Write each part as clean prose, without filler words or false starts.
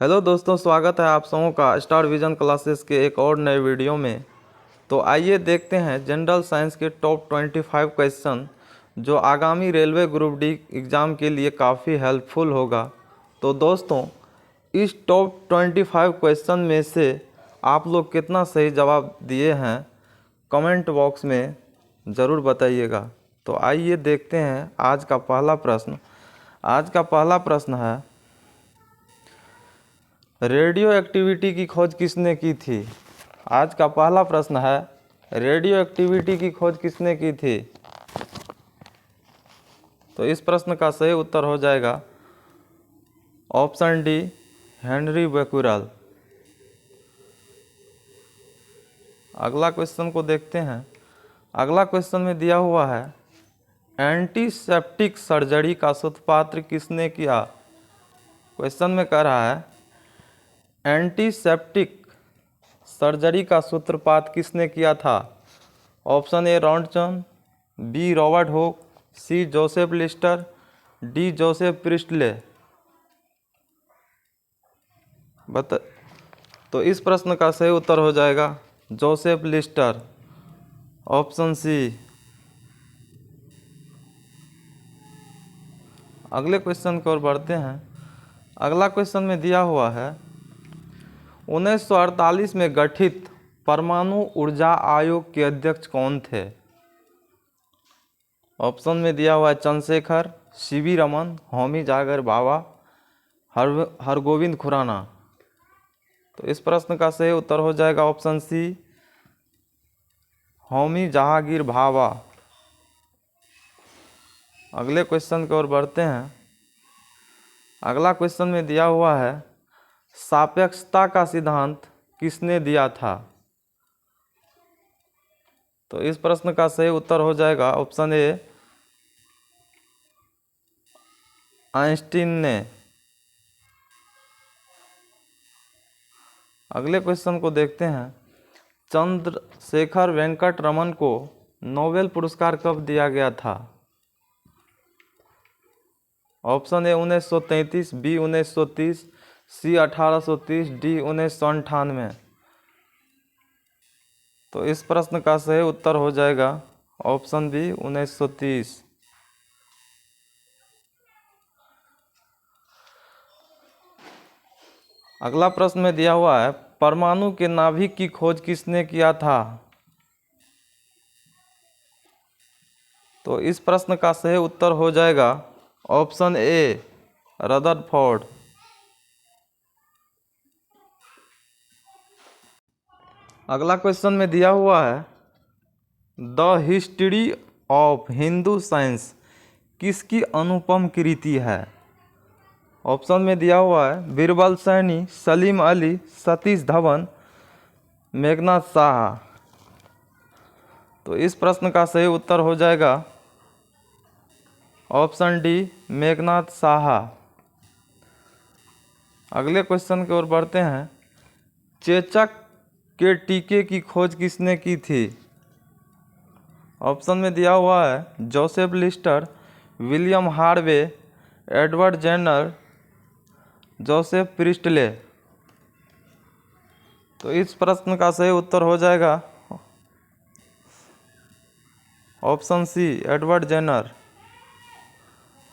Hello दोस्तों, स्वागत है आप सबों का स्टार विजन क्लासेस के एक और नए वीडियो में। तो आइए देखते हैं जनरल साइंस के टॉप 25 क्वेश्चन जो आगामी रेलवे ग्रुप डी एग्ज़ाम के लिए काफ़ी हेल्पफुल होगा। तो दोस्तों, इस टॉप 25 क्वेश्चन में से आप लोग कितना सही जवाब दिए हैं कमेंट बॉक्स में ज़रूर बताइएगा। तो आइए देखते हैं आज का पहला प्रश्न। आज का पहला प्रश्न है, रेडियो एक्टिविटी की खोज किसने की थी। आज का पहला प्रश्न है, रेडियो एक्टिविटी की खोज किसने की थी। तो इस प्रश्न का सही उत्तर हो जाएगा ऑप्शन डी, हेनरी बेक्यूरेल। अगला क्वेश्चन को देखते हैं। अगला क्वेश्चन में दिया हुआ है, एंटीसेप्टिक सर्जरी का सूत्रपात किसने किया। क्वेश्चन में कह रहा है, एंटीसेप्टिक सर्जरी का सूत्रपात किसने किया था। Option A Roentgen, B Robert Hooke, C Joseph Lister, D Joseph Priestley. तो इस प्रश्न का सही उत्तर हो जाएगा जोसेफ लिस्टर, ऑप्शन सी। अगले क्वेश्चन की ओर बढ़ते हैं। अगला क्वेश्चन में दिया हुआ है, 1948 में गठित परमाणु ऊर्जा आयोग के अध्यक्ष कौन थे। ऑप्शन में दिया हुआ है चंद्रशेखर, सीवी रमन, होमी जागर भाभा, हरगोविंद खुराना। तो इस प्रश्न का सही उत्तर हो जाएगा ऑप्शन सी, होमी जहांगीर भाभा। अगले क्वेश्चन की ओर बढ़ते हैं। अगला क्वेश्चन में दिया हुआ है, सापेक्षता का सिद्धांत किसने दिया था। तो इस प्रश्न का सही उत्तर हो जाएगा ऑप्शन ए, आइंस्टीन ने। अगले क्वेश्चन को देखते हैं। चंद्रशेखर वेंकट रमन को नोबेल पुरस्कार कब दिया गया था। Option A 1933, B 1930, C 1830, D 1998। तो इस प्रश्न का सही उत्तर हो जाएगा ऑप्शन बी 1930। अगला प्रश्न में दिया हुआ है, परमाणु के नाभिक की खोज किसने किया था। तो इस प्रश्न का सही उत्तर हो जाएगा ऑप्शन ए, रदरफोर्ड। अगला क्वेश्चन में दिया हुआ है, the history of Hindu science किसकी अनुपम कृति है। ऑप्शन में दिया हुआ है बीरबल सैनी, सलीम अली, सतीश धवन, मेघनाथ साहा। तो इस प्रश्न का सही उत्तर हो जाएगा ऑप्शन डी, मेघनाथ साहा। अगले क्वेश्चन की ओर बढ़ते हैं। चेचक के टीके की खोज किसने की थी। ऑप्शन में दिया हुआ है Joseph Lister, William Harvey, Edward Jenner, Joseph Priestley. तो इस प्रश्न का सही उत्तर हो जाएगा ऑप्शन सी, एडवर्ड जेनर।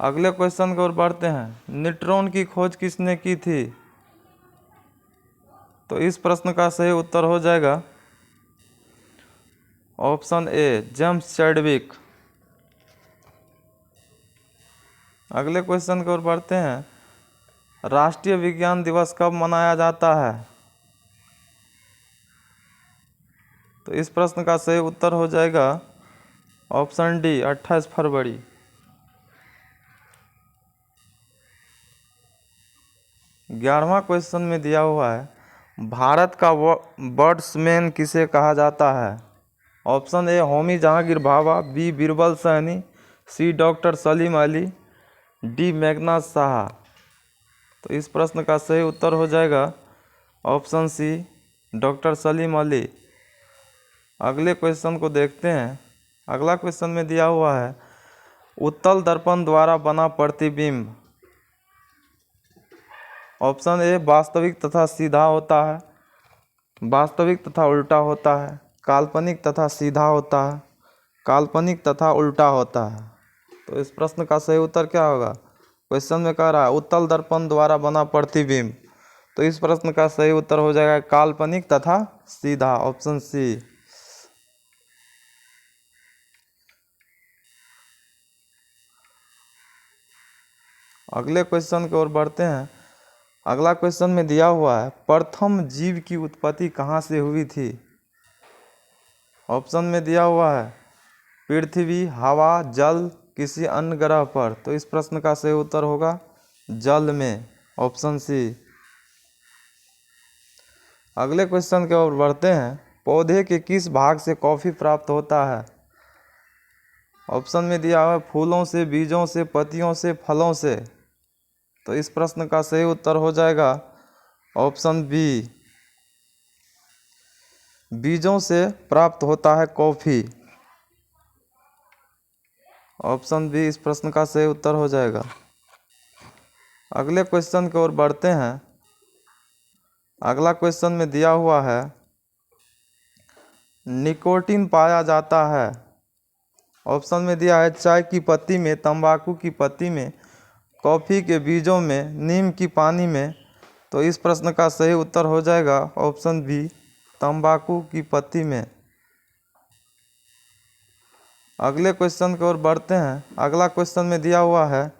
अगले क्वेश्चन की ओर बढ़ते हैं। न्यूट्रॉन की खोज किसने की थी। तो इस प्रश्न का सही उत्तर हो जाएगा ऑप्शन ए, जेम्स चैडविक। अगले क्वेश्चन की ओर बढ़ते हैं। राष्ट्रीय विज्ञान दिवस कब मनाया जाता है। तो इस प्रश्न का सही उत्तर हो जाएगा ऑप्शन डी, 28 फरवरी। ग्यारहवां क्वेश्चन में दिया हुआ है, भारत का बर्ड्समैन किसे कहा जाता है। Option A, Homi Jahangir Bhabha, B Birbal Saini, C doctor Salim Ali, D Meghnad Saha. तो इस प्रश्न का सही उत्तर हो जाएगा option C, doctor Salim Ali. अगले क्वेश्चन को देखते हैं। अगला क्वेश्चन में दिया हुआ है, उत्तल दर्पण द्वारा बना प्रतिबिंब। ऑप्शन ए वास्तविक तथा सीधा होता है, वास्तविक तथा उल्टा होता है, काल्पनिक तथा सीधा होता है, काल्पनिक तथा उल्टा होता है। तो इस प्रश्न का सही उत्तर क्या होगा? क्वेश्चन में कह रहा है उत्तल दर्पण द्वारा बना प्रतिबिंब, तो इस प्रश्न का सही उत्तर हो जाएगा काल्पनिक तथा सीधा, ऑप्शन सी। अगले क्वेश्चन की ओर बढ़ते हैं। अगला क्वेश्चन में दिया हुआ है प्रथम जीव की उत्पत्ति कहाँ से हुई थी? ऑप्शन में दिया हुआ है पृथ्वी, हवा, जल, किसी अन्य ग्रह पर, तो इस प्रश्न का सही उत्तर होगा जल में, ऑप्शन सी। अगले क्वेश्चन की ओर बढ़ते हैं। पौधे के किस भाग से कॉफी प्राप्त होता है? ऑप्शन में दिया हुआ है फूलों से, बीजों से, पत्तियों से, फलों से, तो इस प्रश्न का सही उत्तर हो जाएगा ऑप्शन बी, बीजों से प्राप्त होता है कॉफी, ऑप्शन बी इस प्रश्न का सही उत्तर हो जाएगा। अगले क्वेश्चन की ओर बढ़ते हैं। अगला क्वेश्चन में दिया हुआ है निकोटीन पाया जाता है। ऑप्शन में दिया है चाय की पत्ती में, तंबाकू की पत्ती में, कॉफ़ी के बीजों में, नीम की पानी में, तो इस प्रश्न का सही उत्तर हो जाएगा ऑप्शन बी, तंबाकू की पत्ती में। अगले क्वेश्चन की ओर बढ़ते हैं। अगला क्वेश्चन में दिया हुआ है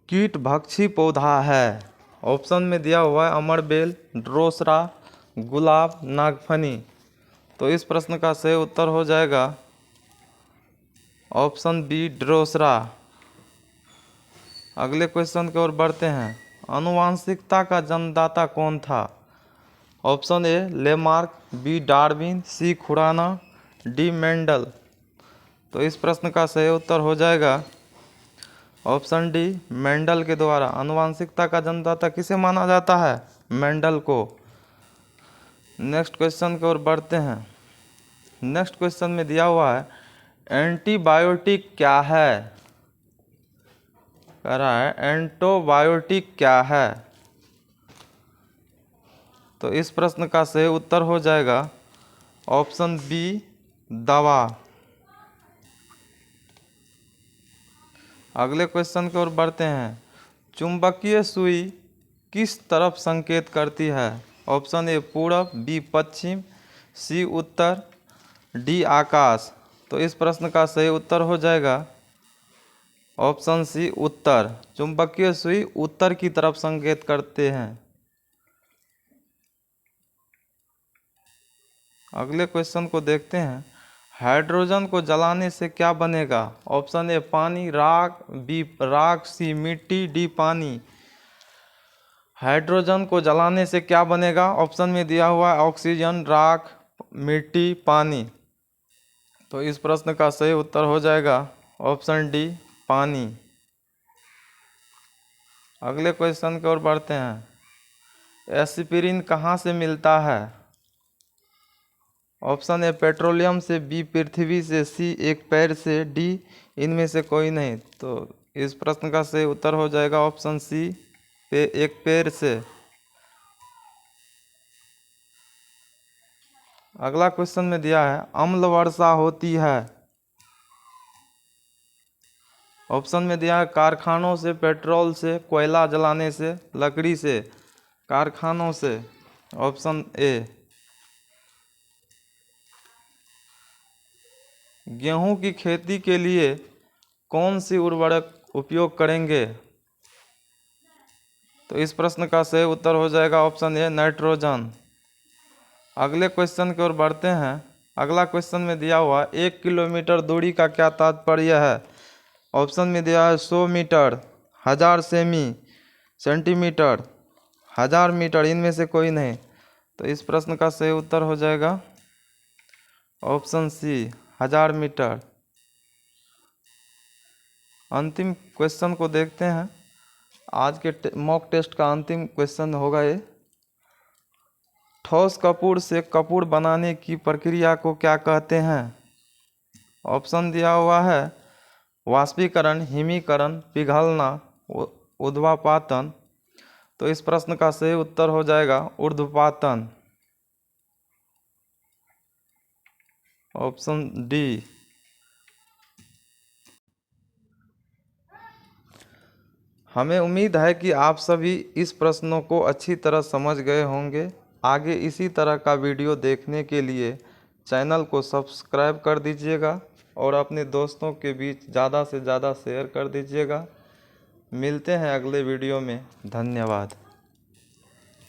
कीट भक्षी पौधा है। ऑप्शन में दिया हुआ है अमरबेल, ड्रोसरा, गुलाब, नागफनी, तो इस प्रश्न का सही उत्तर हो जाएगा ऑप्शन बी, ड्रोसरा। अगले क्वेश्चन की ओर बढ़ते हैं। आनुवांशिकता का जन्मदाता कौन था? Option A Lamarck, B Darwin, C Khorana, D Mendel, तो इस प्रश्न का सही उत्तर हो जाएगा ऑप्शन डी, मेंडल के द्वारा। आनुवांशिकता का जन्मदाता किसे माना जाता है? मेंडल को। नेक्स्ट क्वेश्चन की ओर बढ़ते हैं। नेक्स्ट क्वेश्चन में दिया हुआ है एंटीबायोटिक क्या है? कह रहा है एंटीबायोटिक क्या है? तो इस प्रश्न का सही उत्तर हो जाएगा ऑप्शन बी, दवा। अगले क्वेश्चन की ओर बढ़ते हैं। चुंबकीय सुई किस तरफ संकेत करती है? ऑप्शन ए पूरब, बी पश्चिम, सी उत्तर, डी आकाश, तो इस प्रश्न का सही उत्तर हो जाएगा ऑप्शन सी, उत्तर। चुंबकीय सुई उत्तर की तरफ संकेत करते हैं। अगले क्वेश्चन को देखते हैं। हाइड्रोजन को जलाने से क्या बनेगा? ऑप्शन ए पानी, राख, बी राख, सी मिट्टी, डी पानी। हाइड्रोजन को जलाने से क्या बनेगा? ऑप्शन में दिया हुआ है ऑक्सीजन, राख, मिट्टी, पानी, तो इस प्रश्न का सही उत्तर हो जाएगा ऑप्शन डी, पानी। अगले क्वेश्चन की ओर बढ़ते हैं। एस्पिरिन कहाँ से मिलता है? ऑप्शन ए पेट्रोलियम से, बी पृथ्वी से, सी एक पेड़ से, डी इनमें से कोई नहीं, तो इस प्रश्न का सही उत्तर हो जाएगा ऑप्शन सी, एक पेड़ से। अगला क्वेश्चन में दिया है अम्ल वर्षा होती है। ऑप्शन में दिया है कारखानों से, पेट्रोल से, कोयला जलाने से, लकड़ी से, कारखानों से, ऑप्शन ए। गेहूं की खेती के लिए कौन सी उर्वरक उपयोग करेंगे? तो इस प्रश्न का सही उत्तर हो जाएगा ऑप्शन ए, नाइट्रोजन। अगले क्वेश्चन की ओर बढ़ते हैं। अगला क्वेश्चन में दिया हुआ 1 किलोमीटर दूरी का क्या तात्पर्य है? ऑप्शन में दिया है 100 मीटर, 1000 सेमी, सेंटीमीटर, 1000 मीटर, इनमें से कोई नहीं, तो इस प्रश्न का सही उत्तर हो जाएगा ऑप्शन सी, 1000 मीटर। अंतिम क्वेश्चन को देखते हैं। आज के मॉक टेस्ट का अंतिम क्वेश्चन होगा ये। ठोस कपूर से कपूर बनाने की प्रक्रिया को क्या कहते हैं? ऑप्शन दिया हुआ है वाष्पीकरण, हिमीकरण, पिघलना, ऊर्ध्वपातन। तो इस प्रश्न का सही उत्तर हो जाएगा ऊर्ध्वपातन, ऑप्शन डी। हमें उम्मीद है कि आप सभी इस प्रश्नों को अच्छी तरह समझ गए होंगे। आगे इसी तरह का वीडियो देखने के लिए चैनल को सब्सक्राइब कर दीजिएगा और अपने दोस्तों के बीच ज़्यादा से ज़्यादा शेयर कर दीजिएगा। मिलते हैं अगले वीडियो में। धन्यवाद।